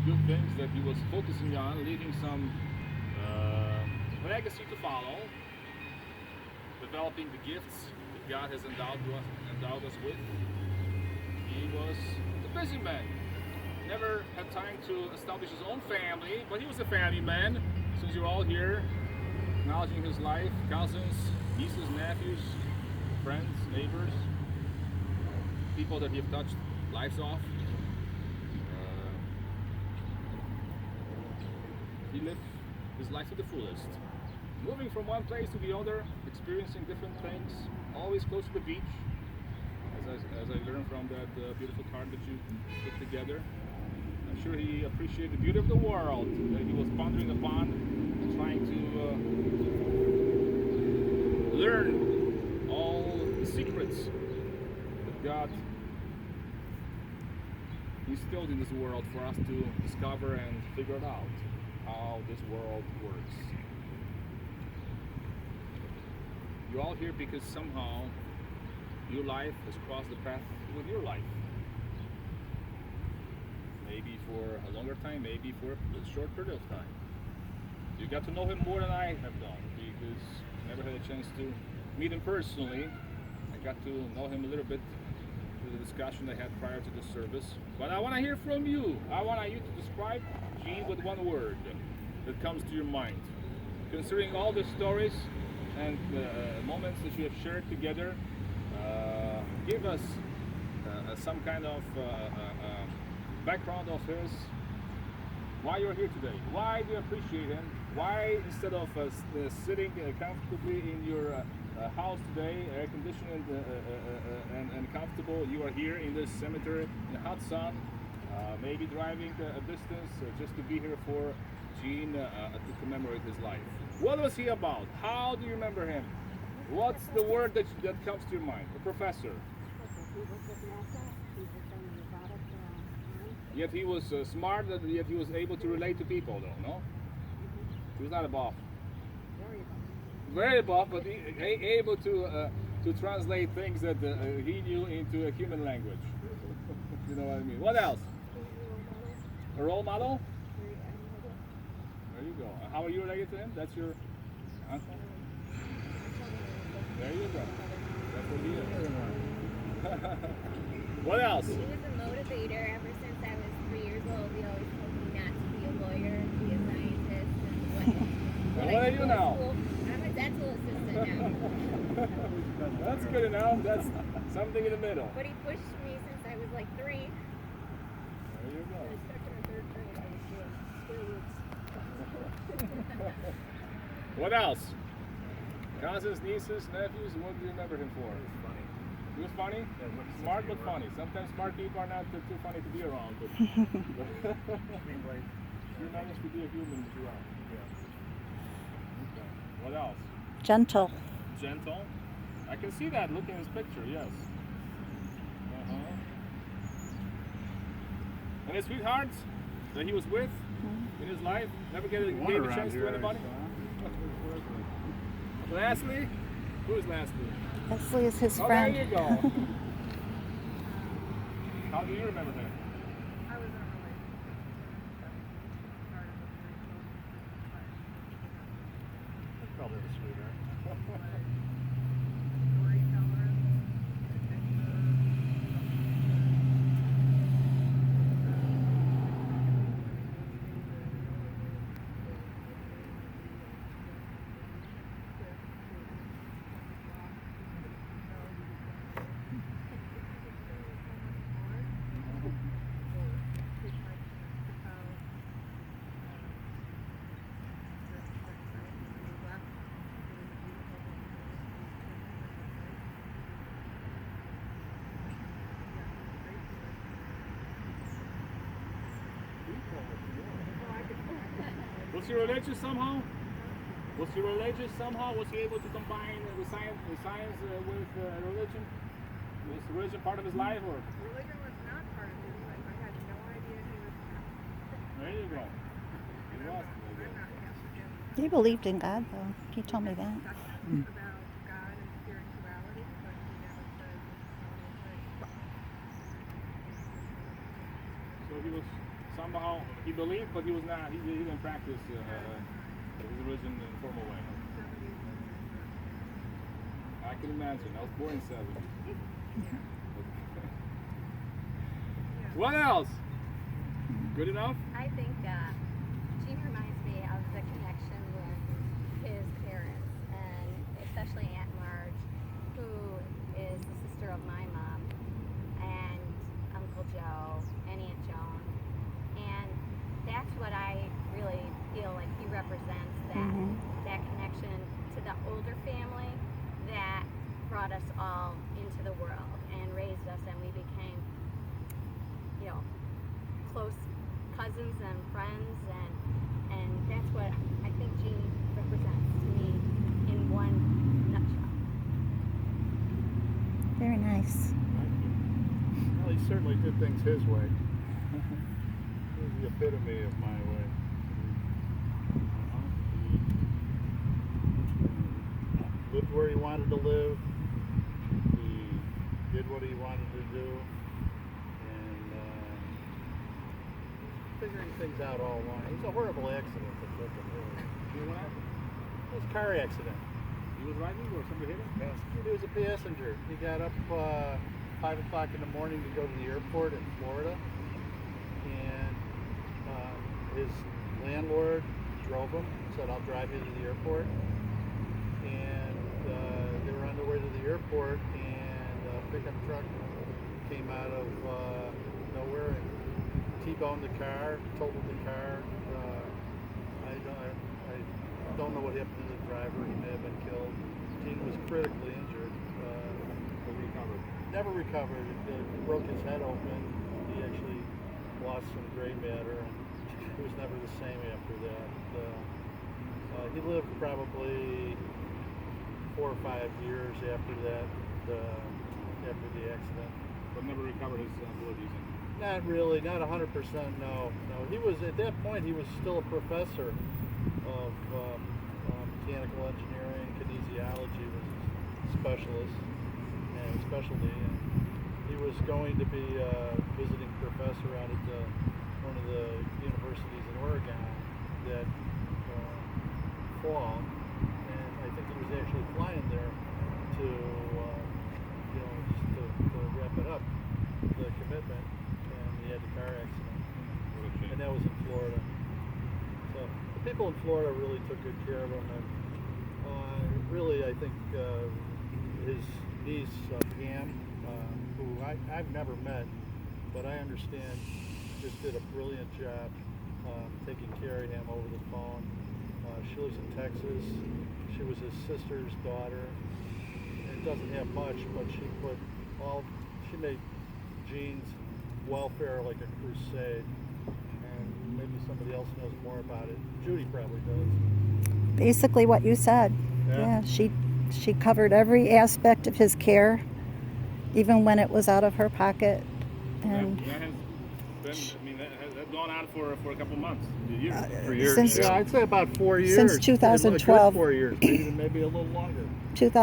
good things that he was focusing on, leaving some legacy to follow, developing the gifts that God has endowed us with. He was a busy man. Never had time to establish his own family, but he was a family man. Since you're all here, acknowledging his life, cousins, nieces, nephews, friends, neighbors, people that he have touched lives of. He lived his life to the fullest, moving from one place to the other, experiencing different things, always close to the beach, as I learned from that beautiful card that you put together. I'm sure he appreciated the beauty of the world that he was pondering upon and trying to learn all the secrets that God instilled in this world for us to discover and figure it out how this world works. You're all here because somehow your life has crossed the path with your life. Maybe for a longer time, maybe for a short period of time. You got to know him more than I have done because I never had a chance to meet him personally. I got to know him a little bit through the discussion I had prior to the service. But I want to hear from you. I want you to describe Gene with one word that comes to your mind. Considering all the stories and moments that you have shared together, give us some kind of background of his, why you're here today, why do you appreciate him, why instead of sitting comfortably in your house today, air conditioned and comfortable, you are here in this cemetery in the hot sun, maybe driving a distance just to be here for Gene to commemorate his life. What was he about? How do you remember him? What's the word that comes to your mind? A professor. Yet he was smart, yet he was able to relate to people, though, no? He was not a buff. Very buff, but able to translate things that he knew into a human language. You know what I mean? What else? A role model? There you go. How are you related to him? That's your uncle? There you go. That's what he is. What else? He was a motivator ever since I was 3 years old. He always told me not to be a lawyer, be a scientist, and what are you now? I'm a dental assistant now. That's good enough. That's something in the middle. But he pushed me since I was like 3. There you go. What else? Cousins, nieces, nephews, what do you remember him for? He was funny? Yeah, smart but funny. Sometimes smart people are not too funny to be around, but you managed to be a human throughout. Yeah. Okay. What else? Gentle. Gentle? I can see that looking at his picture, yes. And his sweethearts that he was with in his life, never gave a chance to anybody? Lastly? Who is Lastly? Leslie is his friend. There you go. How do you remember him? I was in a relationship. That's probably the sweetheart. Storyteller. Was he religious somehow? Was he religious somehow? Was he able to combine the science with religion? Was religion part of his life, or? Religion was not part of his life. I had no idea he was Catholic. There you go. He was. I'm not Catholic. He believed in God, though. He told me that. About God and spirituality, but he never said So he was somehow he believed, but he was not. He didn't practice his religion in a formal way. I can imagine. I was born in '70s. What else? Good enough? I think Gene reminds me of the connection with his parents, and especially Aunt Marge, who is the sister of my mom, and Uncle Joe, and Aunt Joan. And that's what I really feel like he represents, that connection to the older family that brought us all into the world and raised us, and we became, you know, close cousins and friends, and that's what I think Gene represents to me in one nutshell. Very nice. Well, he certainly did things his way. He was the epitome of my way. He lived where he wanted to live. He did what he wanted to do. And figuring things out all along. It was a horrible accident that took him, really. You know what happened? It was a car accident. He was riding, or somebody hit him? He was a passenger. He got up 5 o'clock in the morning to go to the airport in Florida, and his landlord drove him, said, "I'll drive you to the airport." And they were on their way to the airport, and a pickup truck came out of nowhere and T-boned the car, totaled the car. I don't know what happened to the driver. He may have been killed. Gene was critically injured. Never recovered. He broke his head open. He actually lost some gray matter, and he was never the same after that. He lived probably 4 or 5 years after that, after the accident. But never recovered his abilities. Not really, not 100%. No. He was at that point. He was still a professor of mechanical engineering. Kinesiology was his specialist and specialty. And he was going to be a visiting professor out at one of the universities in Oregon that fall. And I think he was actually flying there to, just to wrap it up, the commitment. And he had a car accident. And that was in Florida. So the people in Florida really took good care of him, and really, I think his niece Pam, who I've never met, but I understand, just did a brilliant job taking care of him over the phone. She lives in Texas. She was his sister's daughter, and doesn't have much, but she made Gene's welfare like a crusade. And maybe somebody else knows more about it. Judy probably does. Basically what you said. Yeah, she covered every aspect of his care, even when it was out of her pocket. And that has been, that's gone on for a couple months, years. For years. Since- Yeah, I'd say about 4 years. Since 2012. A good 4 years, maybe a little longer.